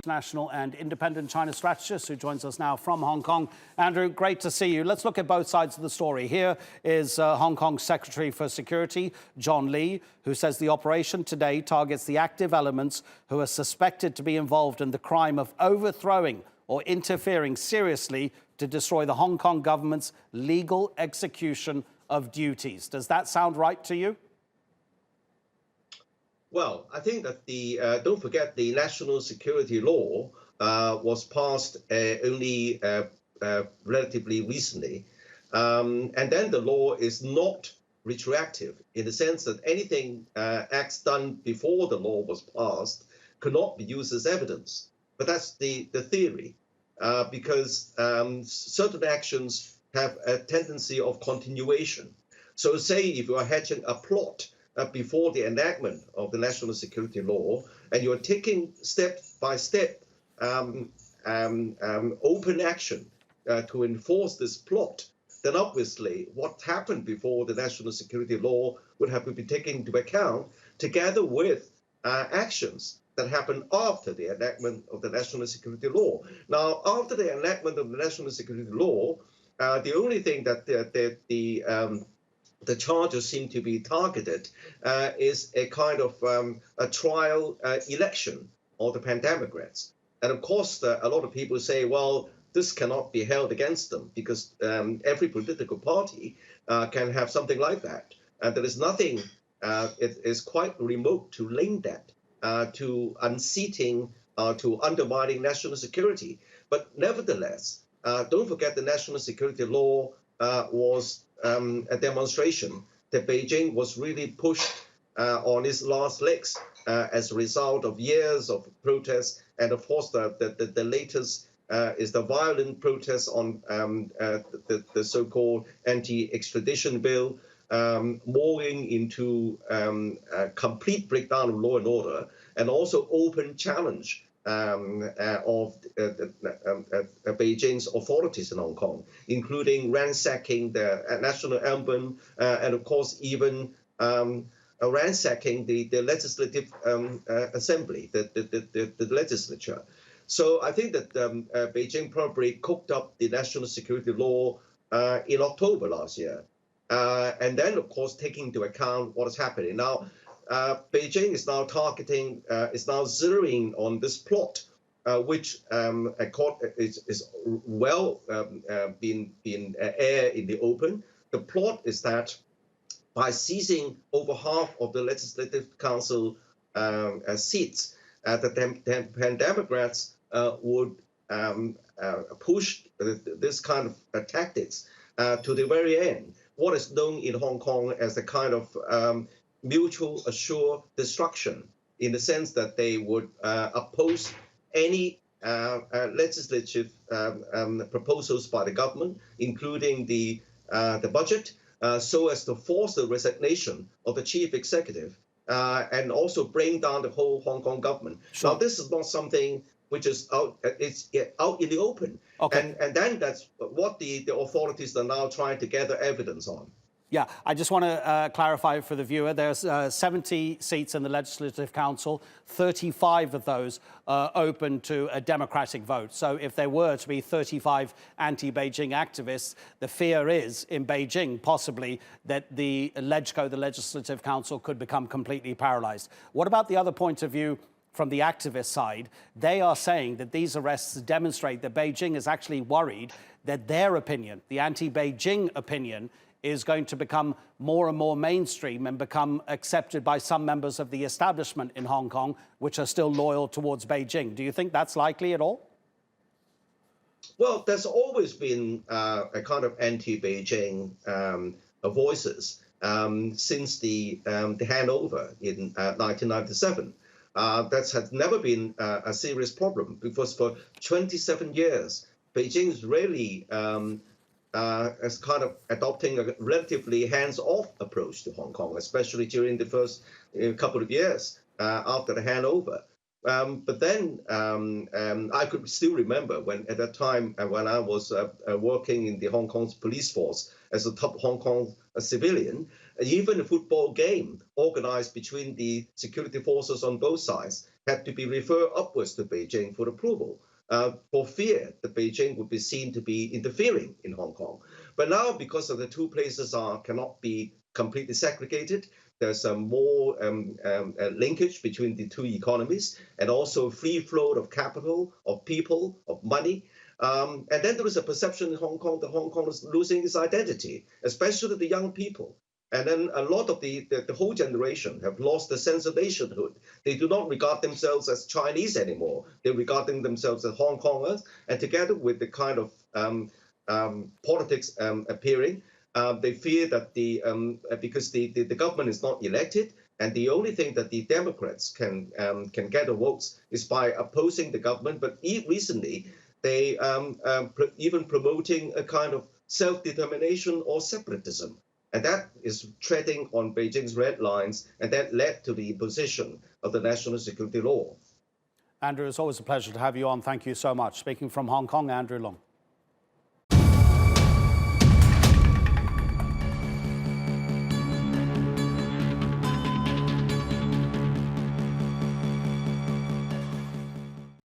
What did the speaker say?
National and independent China strategist who joins us now from Hong Kong. Andrew, great to see you. Let's look at both sides of the story. Here is Hong Kong's Secretary for Security, John Lee, who says the operation today targets the active elements who are suspected to be involved in the crime of overthrowing or interfering seriously to destroy the Hong Kong government's legal execution of duties. Does that sound right to you? Well, I think that don't forget the national security law was passed only relatively recently. And then the law is not retroactive in the sense that anything acts done before the law was passed could not be used as evidence. But that's the theory, because certain actions have a tendency of continuation. So say if you are hatching a plot before the enactment of the national security law, and you're taking step by step open action to enforce this plot, then obviously what happened before the national security law would have to be taken into account, together with actions that happened after the enactment of the national security law. Now, after the enactment of the national security law, the only thing that the charges seem to be targeted is a kind of a trial election of the pandemocrats. And of course, a lot of people say, well, this cannot be held against them because every political party can have something like that. And there is nothing, it is quite remote to link that to unseating, to undermining national security. But nevertheless, don't forget the national security law was a demonstration that Beijing was really pushed on its last legs as a result of years of protests. And of course, the latest is the violent protests on the so-called anti-extradition bill, morphing into a complete breakdown of law and order, and also open challenge of Beijing's authorities in Hong Kong, including ransacking the national emblem and, of course, even ransacking the legislative assembly, the legislature. So I think that Beijing probably cooked up the national security law in October last year. And then, of course, taking into account what is happening now. Beijing is now targeting, is now zeroing on this plot, which is well been aired in the open. The plot is that by seizing over half of the Legislative Council seats, the Pan-Democrats would push this kind of tactics to the very end. What is known in Hong Kong as a kind of mutual assured destruction, in the sense that they would oppose any legislative proposals by the government, including the budget, so as to force the resignation of the chief executive and also bring down the whole Hong Kong government. Sure. Now, this is not something which is out in the open. Okay. And then that's what the authorities are now trying to gather evidence on. Yeah, I just want to clarify for the viewer, there's 70 seats in the Legislative Council, 35 of those are open to a democratic vote. So if there were to be 35 anti-Beijing activists, the fear is in Beijing possibly that the LegCo, the Legislative Council, could become completely paralyzed. What about the other point of view from the activist side? They are saying that these arrests demonstrate that Beijing is actually worried that their opinion, the anti-Beijing opinion, is going to become more and more mainstream and become accepted by some members of the establishment in Hong Kong, which are still loyal towards Beijing. Do you think that's likely at all? Well, there's always been a kind of anti-Beijing voices since the handover in 1997. That has never been a serious problem, because for 27 years, Beijing is really as kind of adopting a relatively hands-off approach to Hong Kong, especially during the first couple of years after the handover. But then I could still remember when, at that time, when I was working in the Hong Kong police force as a top Hong Kong civilian, even a football game organized between the security forces on both sides had to be referred upwards to Beijing for approval, for fear that Beijing would be seen to be interfering in Hong Kong. But now, because of the two places cannot be completely segregated, there's more linkage between the two economies, and also free flow of capital, of people, of money. And then there is a perception in Hong Kong that Hong Kong is losing its identity, especially the young people. And then a lot of the whole generation have lost the sense of nationhood. They do not regard themselves as Chinese anymore. They're regarding themselves as Hong Kongers. And together with the kind of politics appearing, they fear that because the government is not elected, and the only thing that the Democrats can get the votes is by opposing the government. But recently, they even promoting a kind of self-determination or separatism. And that is treading on Beijing's red lines, and that led to the imposition of the national security law. Andrew, it's always a pleasure to have you on. Thank you so much. Speaking from Hong Kong, Andrew Leung.